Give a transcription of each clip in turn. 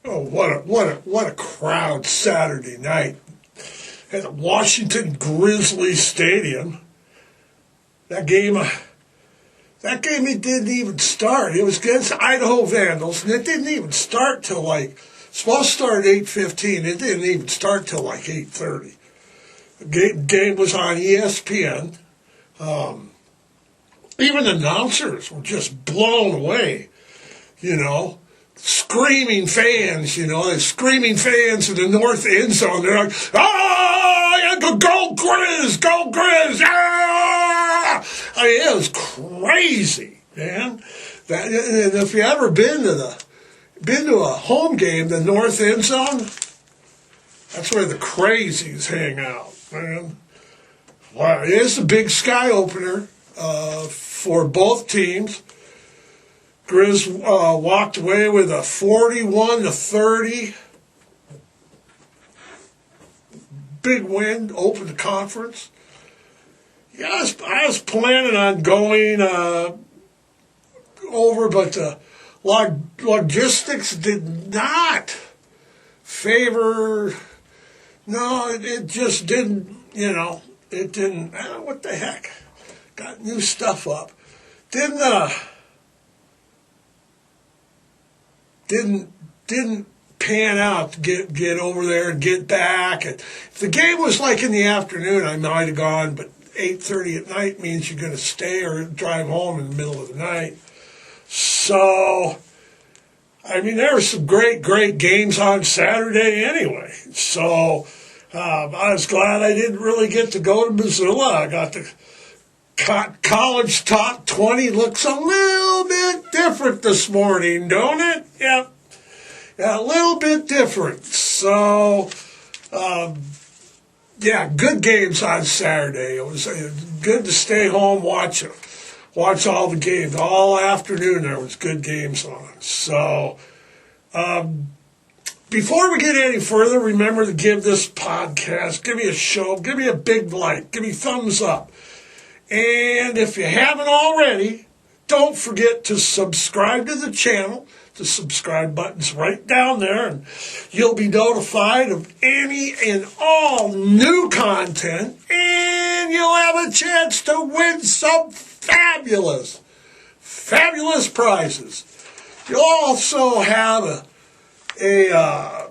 Oh, what a crowd Saturday night at the Washington Grizzlies Stadium. That game it didn't even start. It was against Idaho Vandals, and it didn't even start till supposed to start at 8:15. It didn't even start till 8:30. The game was on ESPN. Even announcers were just blown away, Screaming fans, the screaming fans in the north end zone. They're like, yeah, go Grizz, go Grizz, yeah! I mean, it was crazy, man. And if you ever been to a home game, the north end zone, that's where the crazies hang out, man. Wow, it is a big sky opener for both teams. Grizz walked away with a 41-30 big win, opened the conference. Yeah, I was planning on going over, but the logistics did not favor. No, it just didn't. It didn't. What the heck? Got new stuff up. Didn't pan out to get over there and get back. And if the game was in the afternoon, I might have gone, but 8:30 at night means you're going to stay or drive home in the middle of the night. So, I mean, there were some great games on Saturday anyway. So, I was glad I didn't really get to go to Missoula. I got the college top 20. Looks a little bit different this morning, don't it? Yep. Yeah, a little bit different. So, good games on Saturday. It was good to stay home, watch all the games. All afternoon there was good games on. So, before we get any further, remember to give this podcast, give me a show, give me a big like, give me thumbs up. And if you haven't already, don't forget to subscribe to the channel. The subscribe button's right down there, and you'll be notified of any and all new content, and you'll have a chance to win some fabulous prizes. You'll also have a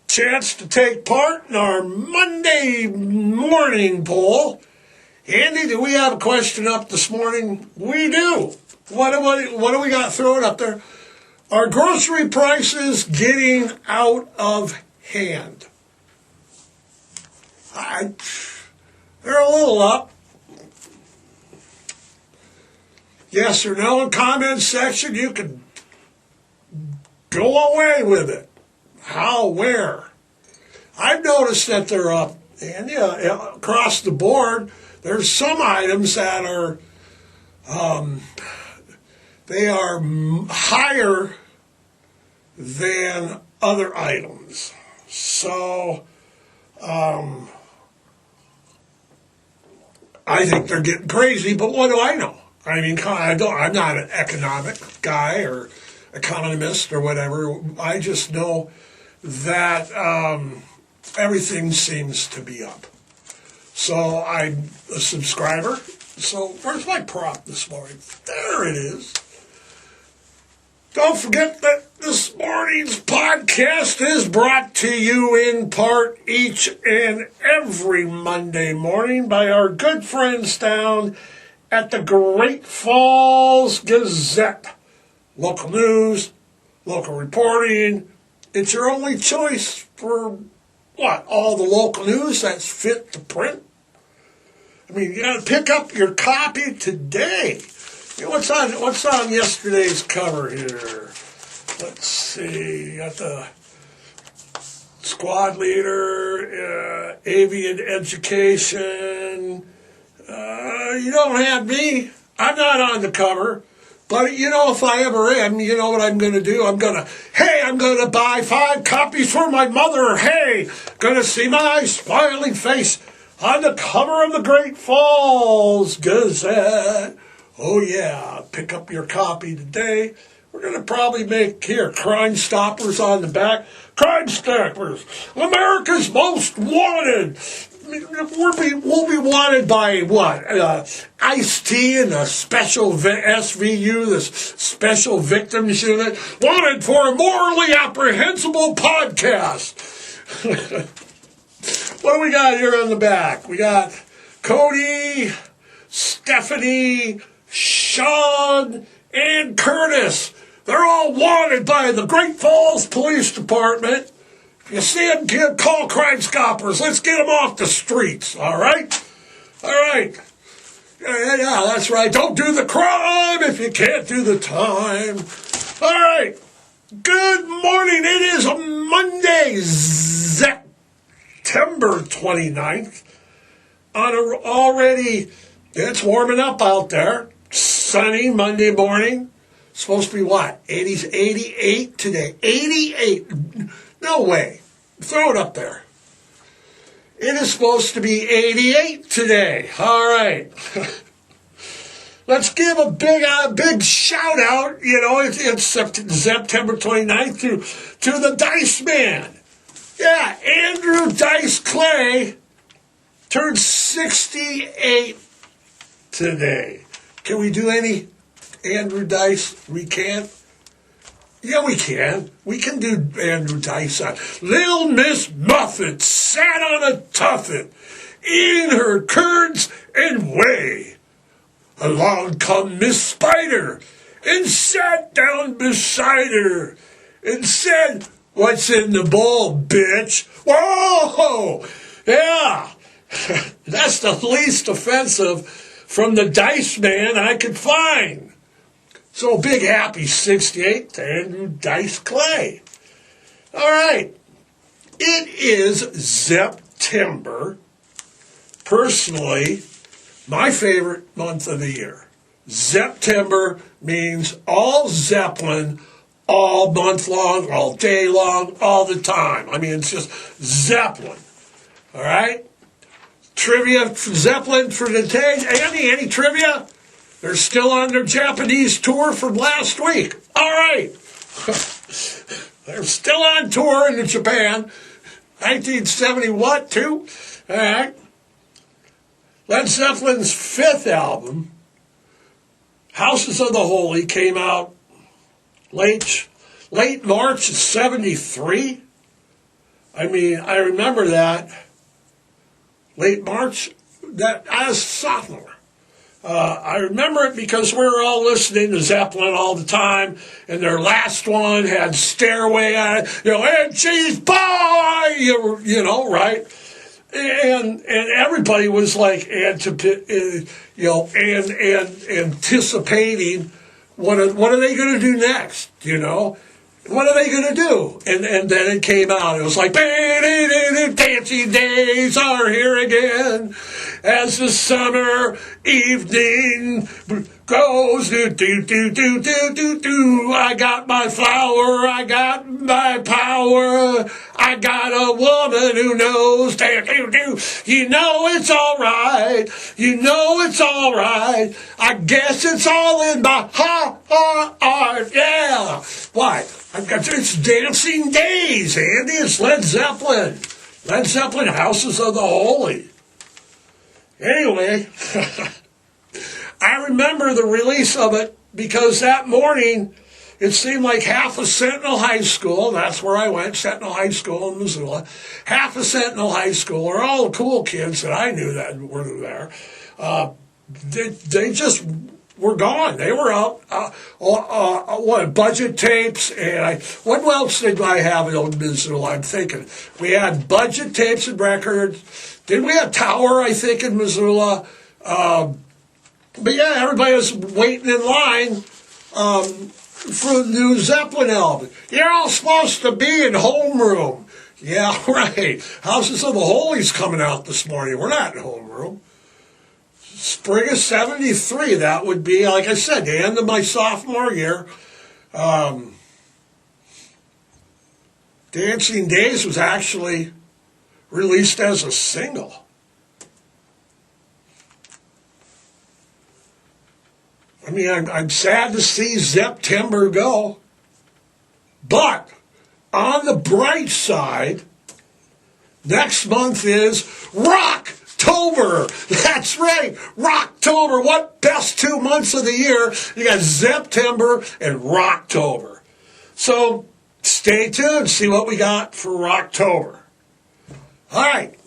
chance to take part in our Monday morning poll. Andy, do we have a question up this morning? We do. What do we got thrown up there? Are grocery prices getting out of hand? They're a little up. Yes or no in the comments section. You can go away with it. How, where? I've noticed that they're up. And across the board, there's some items that are, they are higher than other items. So, I think they're getting crazy, but what do I know? I mean, I'm not an economic guy or economist or whatever. I just know that everything seems to be up. So I'm a subscriber. So where's my prop this morning? There it is. Don't forget that this morning's podcast is brought to you in part each and every Monday morning by our good friends down at the Great Falls Gazette. Local news, local reporting. It's your only choice for all the local news that's fit to print. I mean, you got to pick up your copy today. What's on yesterday's cover here? Let's see. Got the squad leader, avian education. You don't have me. I'm not on the cover. But, if I ever am, you know what I'm going to do? I'm going to buy 5 copies for my mother. Hey, going to see my smiling face on the cover of the Great Falls Gazette. Oh, yeah, pick up your copy today. We're going to probably make here Crimestoppers on the back. Crimestoppers, America's most wanted. We'll be wanted by what? Ice-T and the special SVU, the Special Victims Unit. Wanted for a morally apprehensible podcast. What do we got here on the back? We got Cody, Stephanie, Sean, and Curtis. They're all wanted by the Great Falls Police Department. If you see them, call Crimestoppers. Let's get them off the streets, all right? All right. Yeah, that's right. Don't do the crime if you can't do the time. All right. Good morning. It is a Monday, September 29th. It's warming up out there. Sunny Monday morning. Supposed to be what? 88 today. 88. No way. Throw it up there. It is supposed to be 88 today. All right. Let's give a big shout out. You know, it's September 29th to the Dice Man. Yeah, Andrew Dice Clay turned 68 today. Can we do any Andrew Dice recant? Yeah, we can. We can do Andrew Dice on. Little Miss Muffet sat on a tuffet, eating her curds and whey. Along come Miss Spider, and sat down beside her, and said, "What's in the bowl, bitch?" Whoa! Yeah, that's the least offensive from the Dice Man I could find. So big happy 68 to Andrew Dice Clay. All right. It is September. Personally, my favorite month of the year. September means all Zeppelin, all month long, all day long, all the time. I mean, it's just Zeppelin. All right? Trivia for Zeppelin for the day. Andy, any trivia? They're still on their Japanese tour from last week. All right. They're still on tour in Japan. 1970 what, too? All right. Led Zeppelin's fifth album, Houses of the Holy, came out late March of 73. I mean, I remember that. Late March, that I was a sophomore. I remember it because we were all listening to Zeppelin all the time, and their last one had Stairway on it, and she's by, right? And everybody was like, anticipating what are they going to do next, What are they going to do? And then it came out. It was like, dancing days are here again as the summer evening goes. I got my flower. I got my power. I got a woman who knows. You know it's all right. You know it's all right. I guess it's all in my heart. Yeah. Why? It's Dancing Days, Andy. It's Led Zeppelin. Led Zeppelin, Houses of the Holy. Anyway, I remember the release of it because that morning it seemed like half of Sentinel High School, that's where I went, Sentinel High School in Missoula, half of Sentinel High School, or all the cool kids that I knew that were there, they just were gone. They were out. Budget tapes, and what else did I have in Missoula? I'm thinking we had budget tapes and records. Did we have Tower? I think in Missoula. But yeah, everybody was waiting in line for the new Zeppelin album. You're all supposed to be in homeroom. Yeah, right. Houses of the Holy's coming out this morning. We're not in homeroom. Spring of 73, that would be, like I said, the end of my sophomore year. Dancing Days was actually released as a single. I mean, I'm sad to see September go. But on the bright side, next month is Rocktober. That's right, Rocktober. What best 2 months of the year? You got September and Rocktober. So stay tuned, see what we got for Rocktober. All right.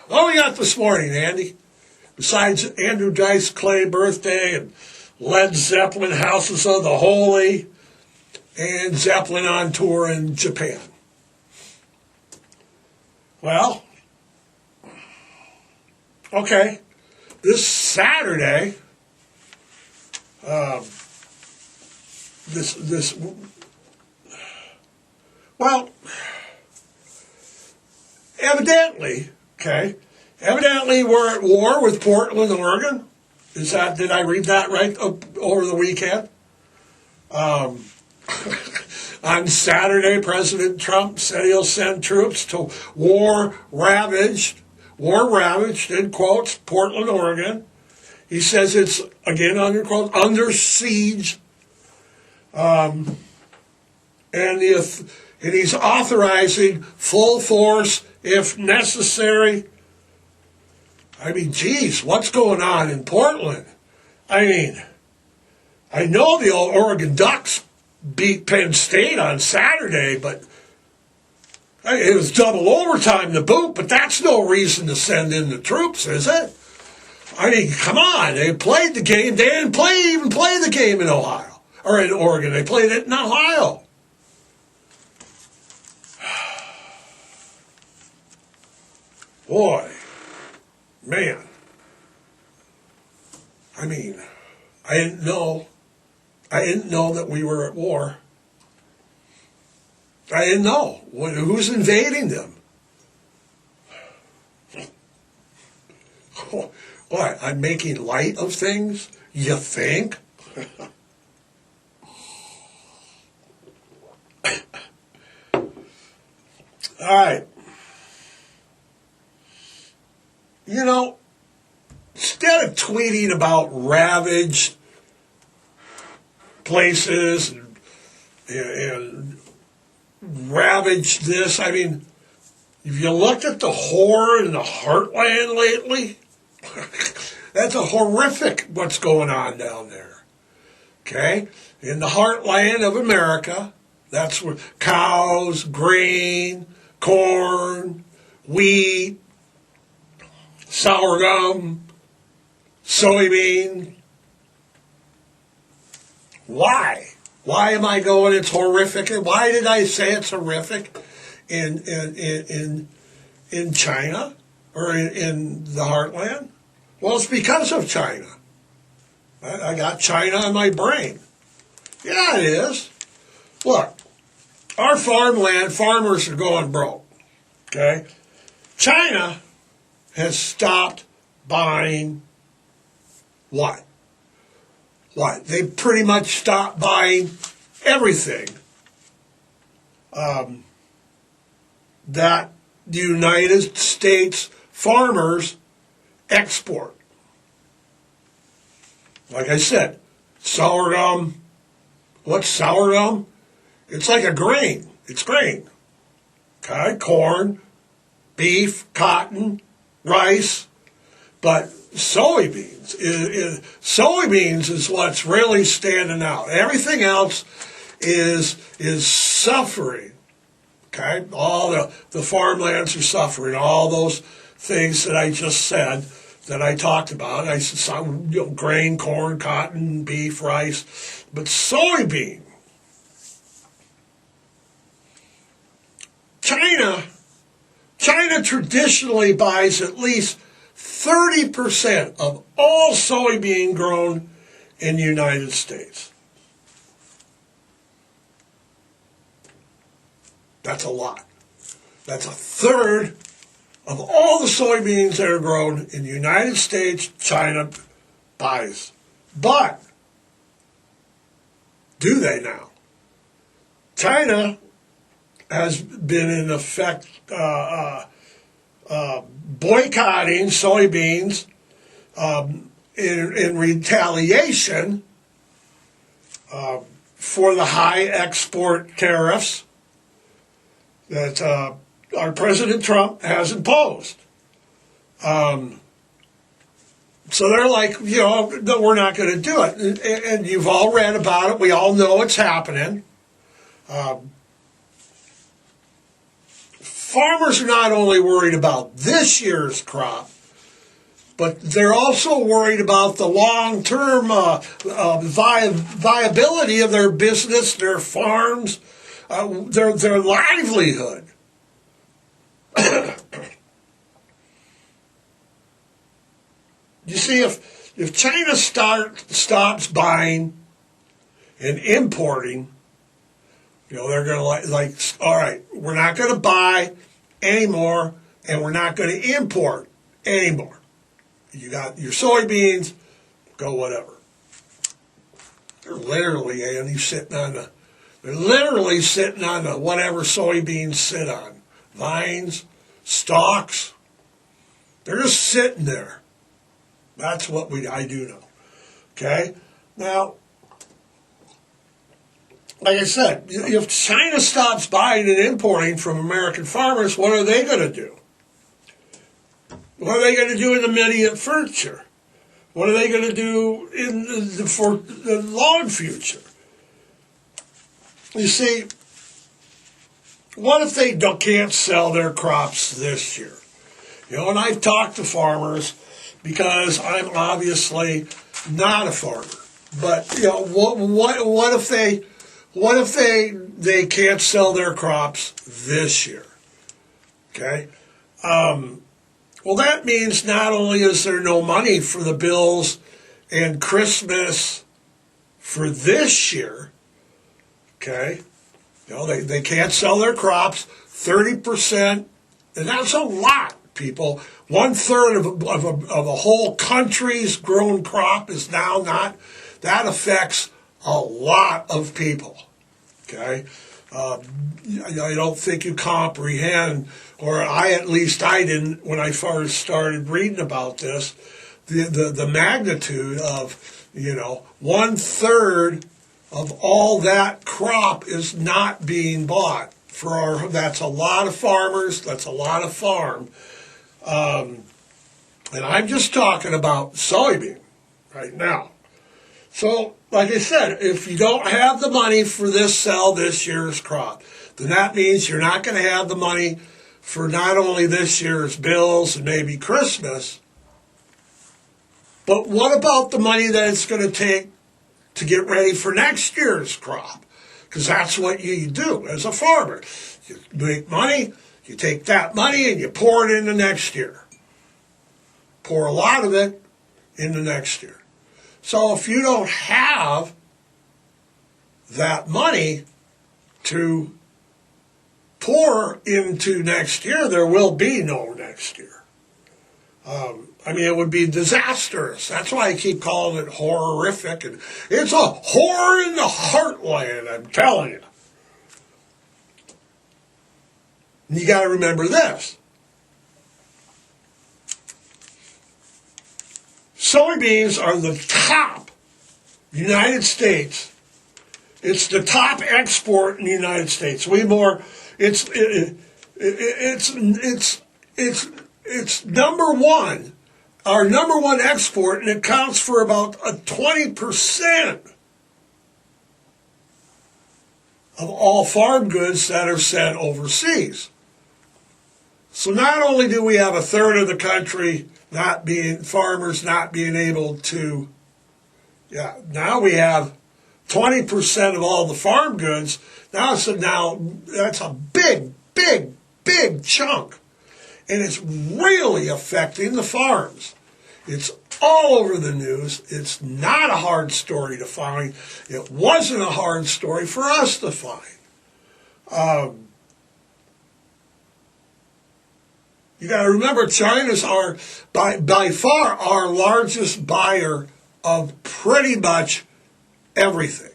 What we got this morning, Andy? Besides Andrew Dice Clay birthday and Led Zeppelin, Houses of the Holy, and Zeppelin on tour in Japan. Well, okay, this Saturday, evidently we're at war with Portland, Oregon. Did I read that right over the weekend? On Saturday, President Trump said he'll send troops to war-ravaged, in quotes, Portland, Oregon. He says it's, again, under quotes, under siege. And he's authorizing full force if necessary. I mean, geez, what's going on in Portland? I mean, I know the old Oregon Ducks beat Penn State on Saturday, but it was double overtime to boot, but that's no reason to send in the troops, is it? I mean, come on, they played the game. They didn't even play the game in Ohio, or in Oregon. They played it in Ohio. Boy, man. I mean, I didn't know that we were at war. I didn't know. Who's invading them? What, I'm making light of things? You think? All right. You know, instead of tweeting about ravaged places and ravaged this, I mean, if you looked at the horror in the Heartland lately, that's a horrific what's going on down there. Okay? In the heartland of America, that's where cows, grain, corn, wheat, sorghum, soybean. Why? Why am I going, it's horrific? And why did I say it's horrific in China or in the heartland? Well, it's because of China. I got China on my brain. Yeah, it is. Look, our farmers are going broke. Okay? China has stopped buying what? What? They pretty much stopped buying everything that the United States farmers export. Like I said, sorghum. What's sorghum? It's like a grain. It's grain. Okay, corn, beef, cotton, rice, but soybeans is what's really standing out. Everything else is suffering. Okay, all the farmlands are suffering. All those things that I just said, that I talked about. I said grain, corn, cotton, beef, rice, but soybean. China traditionally buys at least 30% of all soybean grown in the United States. That's a lot. That's a third of all the soybeans that are grown in the United States, China buys. But, do they now? China has been in effect boycotting soybeans in retaliation for the high export tariffs that our President Trump has imposed. So they're like, no, we're not going to do it. And you've all read about it. We all know it's happening. Farmers are not only worried about this year's crop, but they're also worried about the long-term viability of their business, their farms, their livelihood. You see, if China stops buying and importing, they're going to like, all right, we're not going to buy anymore, and we're not going to import anymore. You got your soybeans, go whatever. They're literally, sitting on the whatever soybeans sit on. Vines, stalks. They're just sitting there. That's what I do know. Okay? Now, like I said, if China stops buying and importing from American farmers, what are they going to do? What are they going to do in the immediate future? What are they going to do for the long future? You see, what if they can't sell their crops this year? And I've talked to farmers because I'm obviously not a farmer. But what if they can't sell their crops this year? Okay. Well, that means not only is there no money for the bills and Christmas for this year, okay, they can't sell their crops, 30%, and that's a lot, people. 1/3 of a whole country's grown crop is now not. That affects a lot of people, okay? I don't think you comprehend, or at least I didn't when I first started reading about this, the magnitude of, 1/3 of all that crop is not being bought. That's a lot of farmers, that's a lot of farm. And I'm just talking about soybean right now. So, like I said, if you don't have the money for sell this year's crop, then that means you're not going to have the money for not only this year's bills and maybe Christmas, but what about the money that it's going to take to get ready for next year's crop? Because that's what you do as a farmer. You make money, you take that money and you pour it into next year. Pour a lot of it into next year. So if you don't have that money to pour into next year, there will be no next year. It would be disastrous. That's why I keep calling it horrific. And it's a horror in the heartland, I'm telling you. And you got to remember this. Soybeans are the top United States. It's the top export in the United States. It's number one, our number one export, and it counts for about 20% of all farm goods that are sent overseas. So not only do we have 1/3 of the country farmers not being able to, now we have 20% of all the farm goods. Now that's a big, big, big chunk. And it's really affecting the farms. It's all over the news. It's not a hard story to find. It wasn't a hard story for us to find. You got to remember, China's by far our largest buyer of pretty much everything.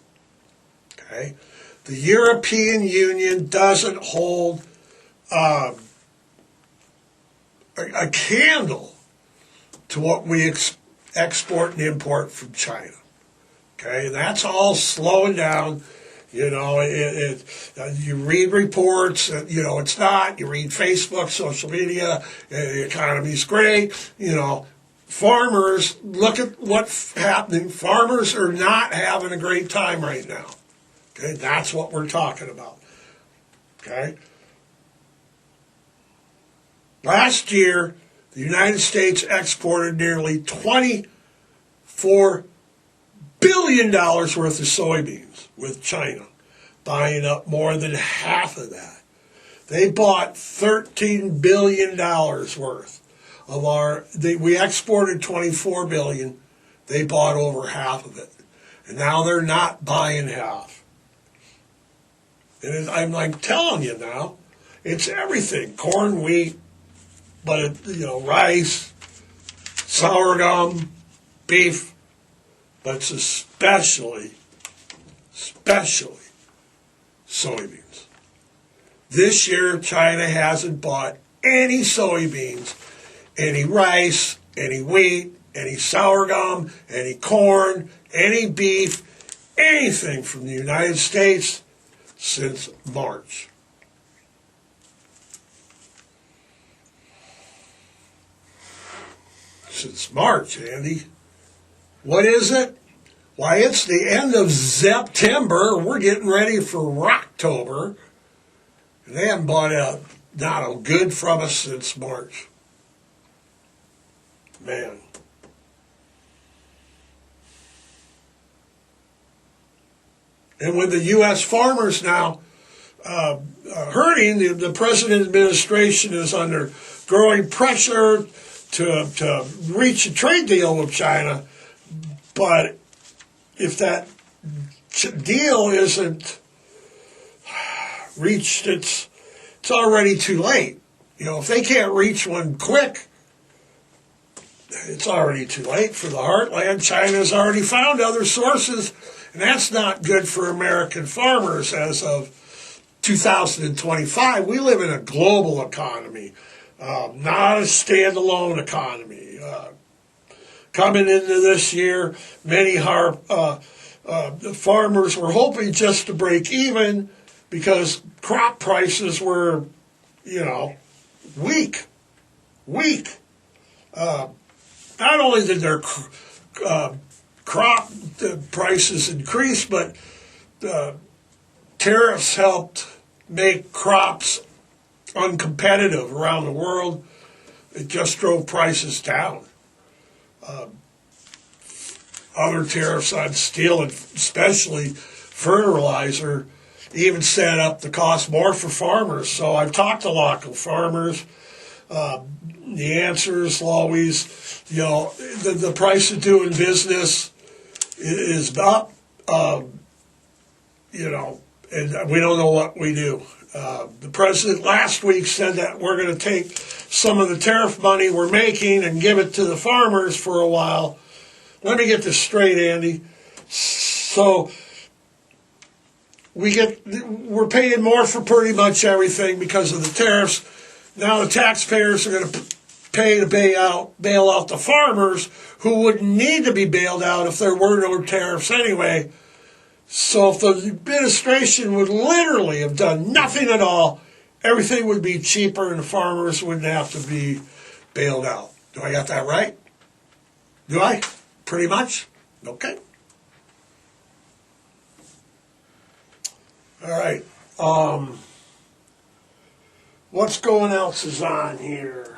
Okay, the European Union doesn't hold a candle to what we export and import from China. Okay, and that's all slowing down. You know, you read reports, you know, it's not. You read Facebook, social media, the economy's great. You know, farmers, look at what's happening. Farmers are not having a great time right now. Okay, that's what we're talking about. Okay. Last year, the United States exported nearly $24 billion worth of soybeans, with China buying up more than half of that. They bought $13 billion worth of we exported $24 billion. They bought over half of it. And now they're not buying half. And I'm telling you now, it's everything. Corn, wheat, but rice, sorghum, beef, but it's especially soybeans. This year, China hasn't bought any soybeans, any rice, any wheat, any sorghum, any corn, any beef, anything from the United States since March. Since March, Andy. What is it? Why, it's the end of September. We're getting ready for October. And they haven't bought not a good from us since March. Man. And with the U.S. farmers now hurting, the President administration is under growing pressure to reach a trade deal with China. But if that deal isn't reached, it's already too late. You know, if they can't reach one quick, it's already too late for the Heartland. China's already found other sources, and that's not good for American farmers as of 2025. We live in a global economy, not a standalone economy. Coming into this year, many farmers were hoping just to break even because crop prices were, weak. Not only did their crop prices increase, but tariffs helped make crops uncompetitive around the world. It just drove prices down. Other tariffs on steel and especially fertilizer even set up the cost more for farmers. So I've talked to local farmers. The answer is always, the price of doing business is up, and we don't know what we do. The president last week said that we're going to take some of the tariff money we're making and give it to the farmers for a while. Let me get this straight, Andy. So we're paying more for pretty much everything because of the tariffs. Now the taxpayers are going to pay to bail out the farmers who wouldn't need to be bailed out if there were no tariffs anyway. So if the administration would literally have done nothing at all, everything would be cheaper and the farmers wouldn't have to be bailed out. Do I got that right? Do I? Pretty much? Okay. All right. What's going else is on here?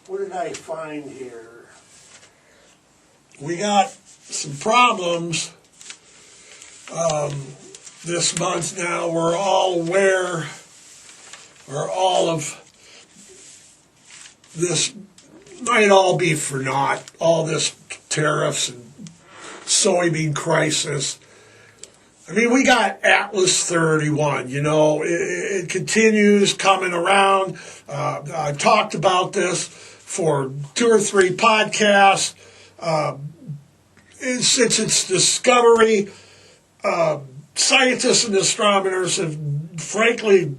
What did I find here? We got some problems this month now. We're all aware, or all of this might all be for naught, all this tariffs and soybean crisis. I mean, we got Atlas 31, it continues coming around. I talked about this for 2 or 3 podcasts. Since its discovery, scientists and astronomers have frankly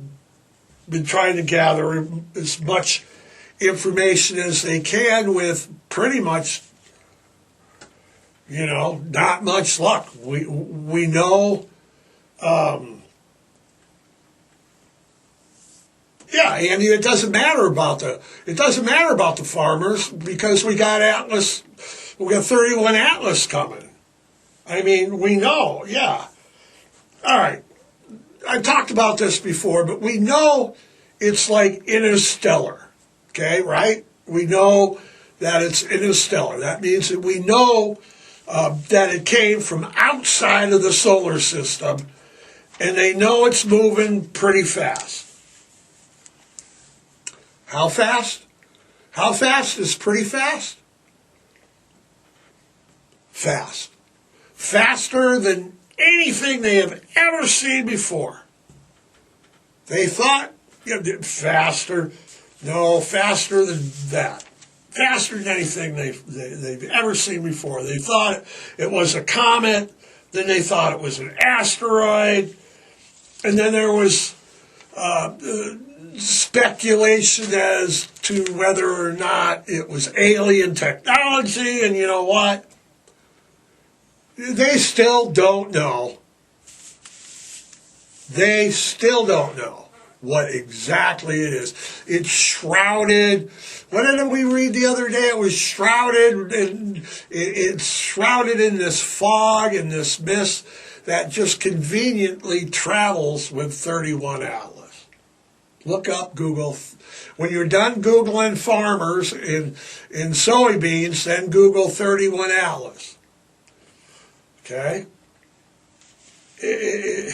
been trying to gather as much information as they can with pretty much Not much luck. We know. Yeah, and it doesn't matter about the farmers because we got 31 Atlas coming. I mean, we know, yeah. All right. I've talked about this before, but we know it's like interstellar, okay, right? We know that it's interstellar. That means that we know that it came from outside of the solar system, and they know it's moving pretty fast. How fast? How fast is pretty fast? Fast. Faster than anything they have ever seen before. They thought, faster. No, faster than that. Faster than anything they've ever seen before. They thought it was a comet. Then they thought it was an asteroid. And then there was speculation as to whether or not it was alien technology. And you know what? They still don't know. They still don't know what exactly it is. It's shrouded. What did we read the other day? It was shrouded. It's shrouded in this fog and this mist that just conveniently travels with 31 Atlas. Look up Google. When you're done Googling farmers in soybeans, then Google 31 Atlas. Okay? They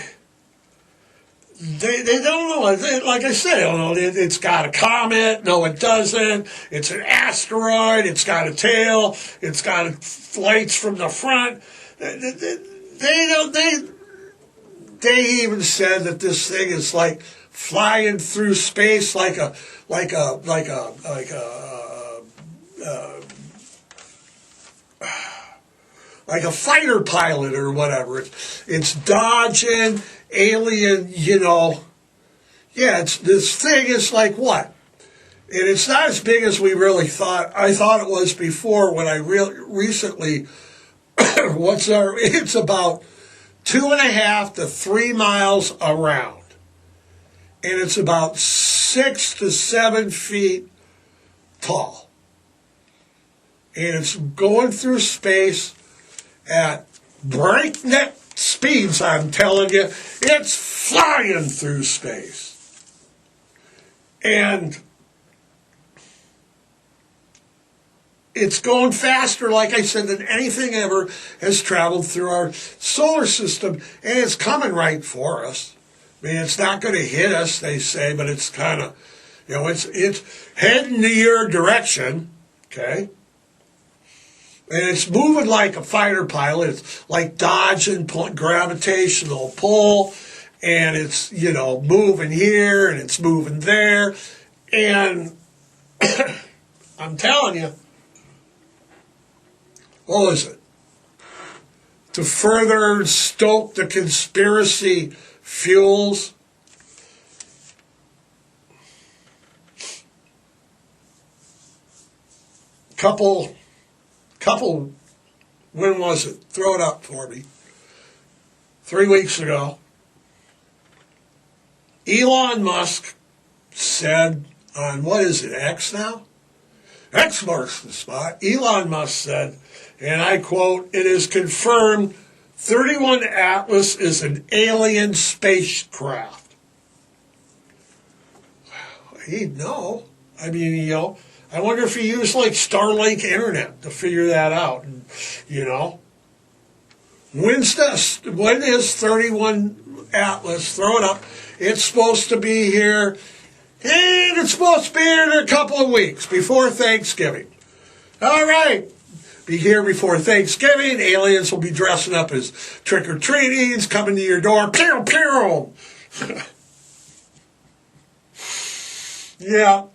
don't know. Like I said, they don't know. It's got a comet. No, it doesn't. It's an asteroid. It's got a tail. It's got lights from the front. They even said that this thing is like flying through space like a fighter pilot or whatever. It's dodging, alien, Yeah, this thing is like what? And it's not as big as we really thought. I thought it was before when I recently, it's about 2.5 to 3 miles around. And it's about 6 to 7 feet tall. And it's going through space at breakneck speeds, I'm telling you. It's flying through space. And it's going faster, like I said, than anything ever has traveled through our solar system. And it's coming right for us. I mean, it's not going to hit us, they say, but it's kind of, it's heading to your direction, okay? And it's moving like a fighter pilot. It's like dodging gravitational pull. And it's, moving here and it's moving there. And I'm telling you, what was it? To further stoke the conspiracy fuels, couple, when was it? Throw it up for me. 3 weeks ago, Elon Musk said on, what is it, X now? X marks the spot. Elon Musk said, and I quote, "It is confirmed 31 Atlas is an alien spacecraft." He'd know. I mean, I wonder if he used like Starlink internet to figure that out. And, when is 31 Atlas? Throw it up. It's supposed to be here. And it's supposed to be here in a couple of weeks before Thanksgiving. All right. Be here before Thanksgiving. Aliens will be dressing up as trick-or-treatings, coming to your door. Pew, pew. Yeah.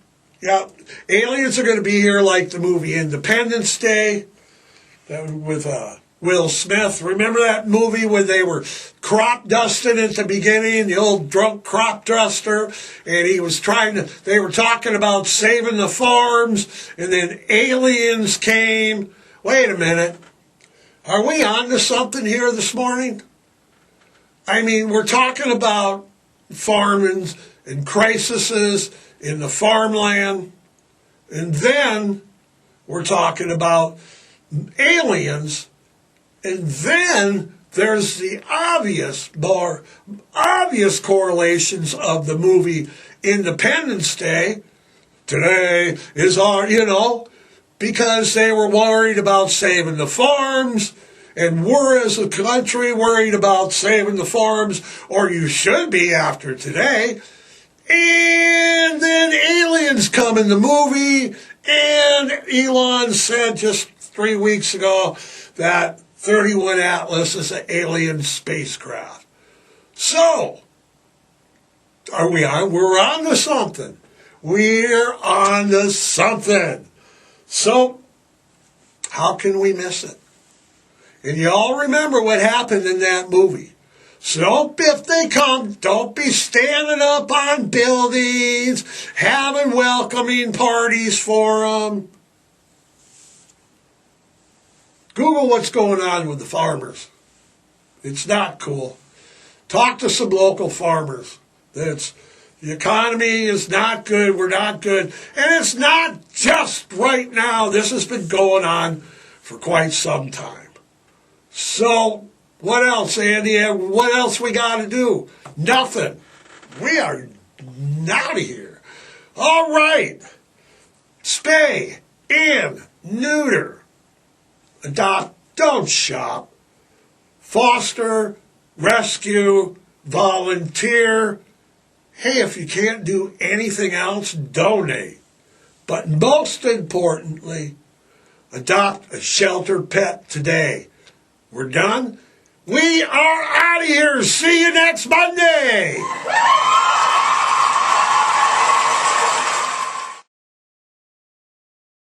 Aliens are going to be here like the movie Independence Day with Will Smith. Remember that movie when they were crop dusting at the beginning, the old drunk crop duster, and they were talking about saving the farms, and then aliens came. Wait a minute. Are we on to something here this morning? I mean, we're talking about farming and crises in the farmland, and then we're talking about aliens, and then there's the more obvious correlations of the movie Independence Day. Today is because they were worried about saving the farms, and we're as a country worried about saving the farms, or you should be after today. And then aliens come in the movie, and Elon said just 3 weeks ago that 31 Atlas is an alien spacecraft. So, we're on to something. We're on to something. So, how can we miss it? And you all remember what happened in that movie. So if they come, don't be standing up on buildings, having welcoming parties for them. Google what's going on with the farmers. It's not cool. Talk to some local farmers. The economy is not good. We're not good. And it's not just right now. This has been going on for quite some time. So, what else, Andy? What else we got to do? Nothing. We are out of here. All right. Spay and neuter. Adopt, don't shop. Foster, rescue, volunteer. Hey, if you can't do anything else, donate. But most importantly, adopt a sheltered pet today. We're done. We are out of here. See you next Monday.